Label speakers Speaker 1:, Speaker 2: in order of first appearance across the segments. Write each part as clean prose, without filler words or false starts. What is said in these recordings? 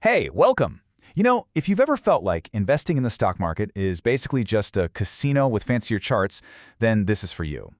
Speaker 1: Hey, welcome! If you've ever felt like investing in the stock market is basically just a casino with fancier charts, then this is for you.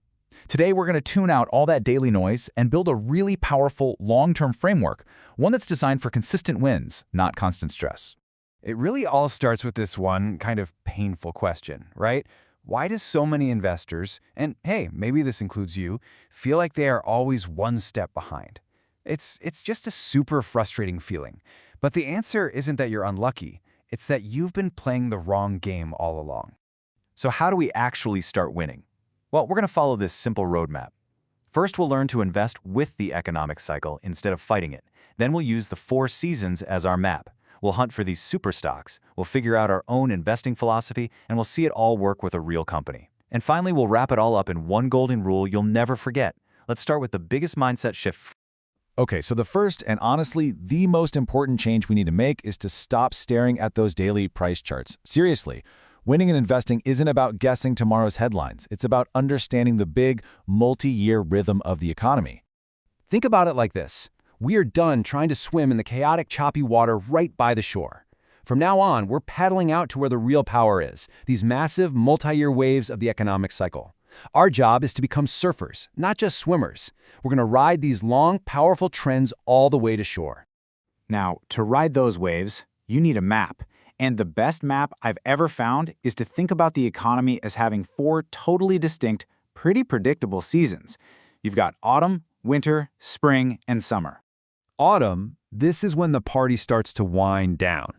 Speaker 1: Today, we're going to tune out all that daily noise and build a really powerful long-term framework, one that's designed for consistent wins, not constant stress.
Speaker 2: It really all starts with this one kind of painful question, right? Why do so many investors, and hey, maybe this includes you, feel like they are always one step behind? It's just a super frustrating feeling. But the answer isn't that you're unlucky. It's that you've been playing the wrong game all along.
Speaker 1: So how do we actually start winning? Well, we're going to follow this simple roadmap. First, we'll learn to invest with the economic cycle instead of fighting it. Then we'll use the 4 seasons as our map. We'll hunt for these super stocks, we'll figure out our own investing philosophy, and we'll see it all work with a real company. And finally, we'll wrap it all up in one golden rule you'll never forget. Let's start with the biggest mindset shift.
Speaker 3: Okay, so the first and honestly the most important change we need to make is to stop staring at those daily price charts. Seriously, winning in investing isn't about guessing tomorrow's headlines. It's about understanding the big, multi-year rhythm of the economy.
Speaker 4: Think about it like this. We are done trying to swim in the chaotic, choppy water right by the shore. From now on, we're paddling out to where the real power is, these massive, multi-year waves of the economic cycle. Our job is to become surfers, not just swimmers. We're going to ride these long, powerful trends all the way to shore.
Speaker 5: Now, to ride those waves, you need a map. And the best map I've ever found is to think about the economy as having 4 totally distinct, pretty predictable seasons. You've got autumn, winter, spring, and summer.
Speaker 4: Autumn, this is when the party starts to wind down.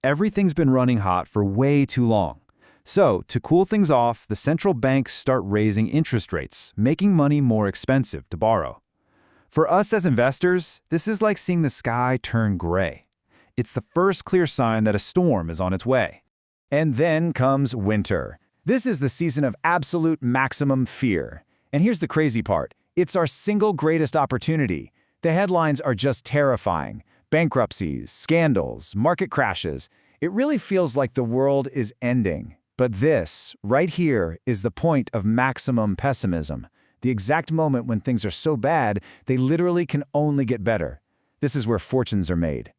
Speaker 4: Everything's been running hot for way too long. So, to cool things off, the central banks start raising interest rates, making money more expensive to borrow. For us as investors, this is like seeing the sky turn gray. It's the first clear sign that a storm is on its way. And then comes winter. This is the season of absolute maximum fear. And here's the crazy part. It's our single greatest opportunity. The headlines are just terrifying. Bankruptcies, scandals, market crashes. It really feels like the world is ending. But this, right here, is the point of maximum pessimism. The exact moment when things are so bad, they literally can only get better. This is where fortunes are made.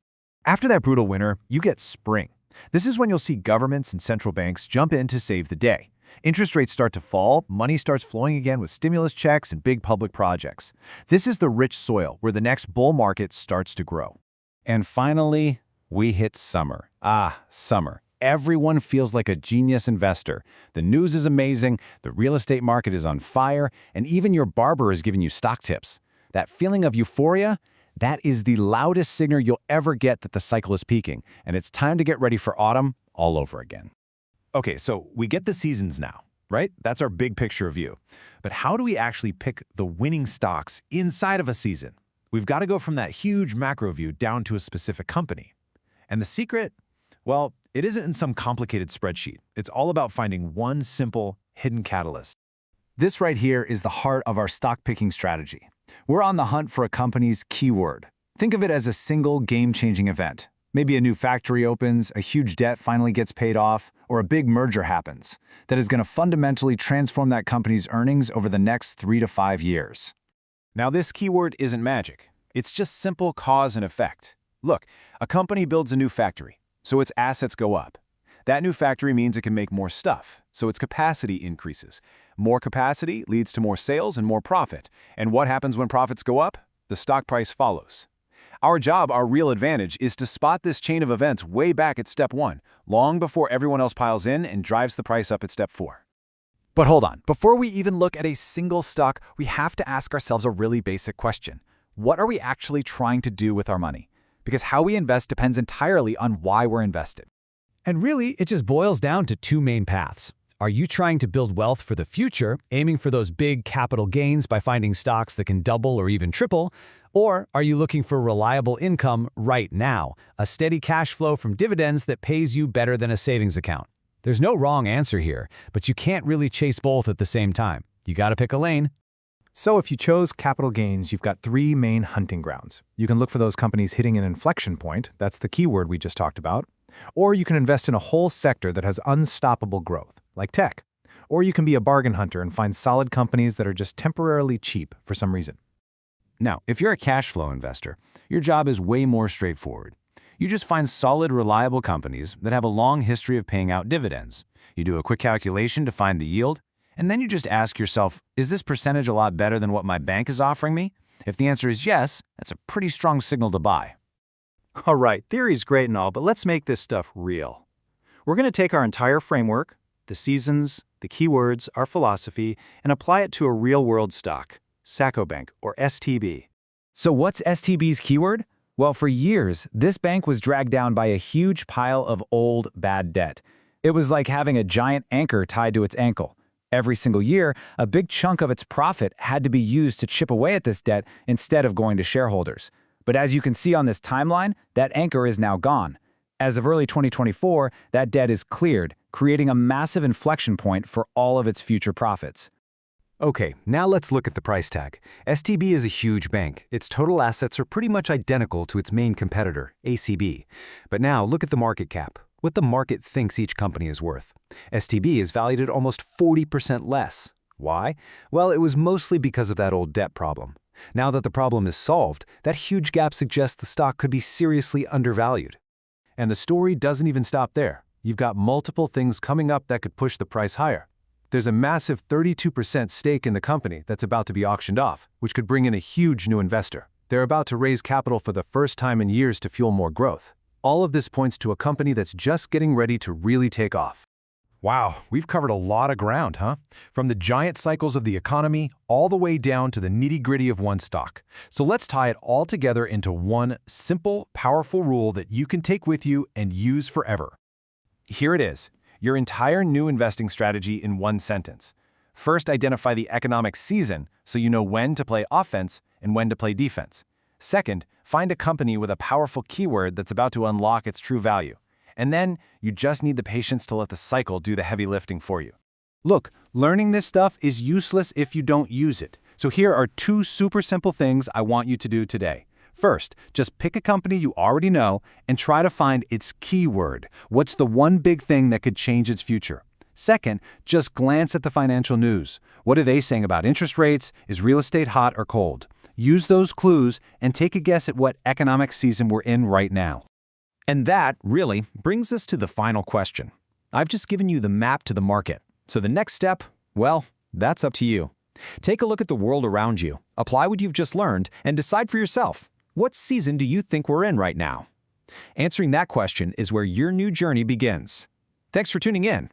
Speaker 6: After that brutal winter, you get spring. This is when you'll see governments and central banks jump in to save the day. Interest rates start to fall, money starts flowing again with stimulus checks and big public projects. This is the rich soil where the next bull market starts to grow.
Speaker 3: And finally, we hit summer. Summer. Everyone feels like a genius investor. The news is amazing, the real estate market is on fire, and even your barber is giving you stock tips. That feeling of euphoria, that is the loudest signal you'll ever get that the cycle is peaking, and it's time to get ready for autumn all over again.
Speaker 1: Okay, so we get the seasons now, right? That's our big picture view. But how do we actually pick the winning stocks inside of a season? We've got to go from that huge macro view down to a specific company. And the secret? Well, it isn't in some complicated spreadsheet. It's all about finding one simple, hidden catalyst.
Speaker 3: This right here is the heart of our stock picking strategy. We're on the hunt for a company's keyword. Think of it as a single game-changing event. Maybe a new factory opens, a huge debt finally gets paid off, or a big merger happens that is going to fundamentally transform that company's earnings over the next 3 to 5 years.
Speaker 1: Now, this keyword isn't magic. It's just simple cause and effect. Look, a company builds a new factory, so its assets go up. That new factory means it can make more stuff, so its capacity increases. More capacity leads to more sales and more profit. And what happens when profits go up? The stock price follows. Our job, our real advantage, is to spot this chain of events way back at step 1, long before everyone else piles in and drives the price up at step 4.
Speaker 4: But hold on, before we even look at a single stock, we have to ask ourselves a really basic question. What are we actually trying to do with our money? Because how we invest depends entirely on why we're invested.
Speaker 7: And really, it just boils down to 2 main paths. Are you trying to build wealth for the future, aiming for those big capital gains by finding stocks that can double or even triple? Or are you looking for reliable income right now, a steady cash flow from dividends that pays you better than a savings account? There's no wrong answer here, but you can't really chase both at the same time. You gotta pick a lane.
Speaker 6: So if you chose capital gains, you've got 3 main hunting grounds. You can look for those companies hitting an inflection point, that's the keyword we just talked about, or you can invest in a whole sector that has unstoppable growth, like tech. Or you can be a bargain hunter and find solid companies that are just temporarily cheap for some reason.
Speaker 3: Now, if you're a cash flow investor, your job is way more straightforward.
Speaker 1: You just find solid, reliable companies that have a long history of paying out dividends. You do a quick calculation to find the yield, and then you just ask yourself, is this percentage a lot better than what my bank is offering me? If the answer is yes, that's a pretty strong signal to buy.
Speaker 4: All right, theory's great and all, but let's make this stuff real. We're going to take our entire framework, the seasons, the keywords, our philosophy, and apply it to a real-world stock, Saco Bank, or STB.
Speaker 5: So what's STB's keyword? Well, for years, this bank was dragged down by a huge pile of old, bad debt. It was like having a giant anchor tied to its ankle. Every single year, a big chunk of its profit had to be used to chip away at this debt instead of going to shareholders. But as you can see on this timeline, that anchor is now gone. As of early 2024, that debt is cleared, creating a massive inflection point for all of its future profits.
Speaker 3: Okay, now let's look at the price tag. STB is a huge bank. Its total assets are pretty much identical to its main competitor, ACB. But now look at the market cap, what the market thinks each company is worth. STB is valued at almost 40% less. Why? Well, it was mostly because of that old debt problem. Now that the problem is solved, that huge gap suggests the stock could be seriously undervalued. And the story doesn't even stop there. You've got multiple things coming up that could push the price higher. There's a massive 32% stake in the company that's about to be auctioned off, which could bring in a huge new investor. They're about to raise capital for the first time in years to fuel more growth. All of this points to a company that's just getting ready to really take off.
Speaker 2: Wow, we've covered a lot of ground, huh? From the giant cycles of the economy all the way down to the nitty-gritty of one stock. So let's tie it all together into one simple, powerful rule that you can take with you and use forever.
Speaker 1: Here it is, your entire new investing strategy in one sentence. First, identify the economic season so you know when to play offense and when to play defense. Second, find a company with a powerful keyword that's about to unlock its true value. And then, you just need the patience to let the cycle do the heavy lifting for you.
Speaker 3: Look, learning this stuff is useless if you don't use it. So here are 2 super simple things I want you to do today. First, just pick a company you already know and try to find its keyword. What's the one big thing that could change its future? Second, just glance at the financial news. What are they saying about interest rates? Is real estate hot or cold? Use those clues and take a guess at what economic season we're in right now.
Speaker 7: And that, really, brings us to the final question. I've just given you the map to the market. So the next step, well, that's up to you. Take a look at the world around you, apply what you've just learned, and decide for yourself, what season do you think we're in right now? Answering that question is where your new journey begins. Thanks for tuning in.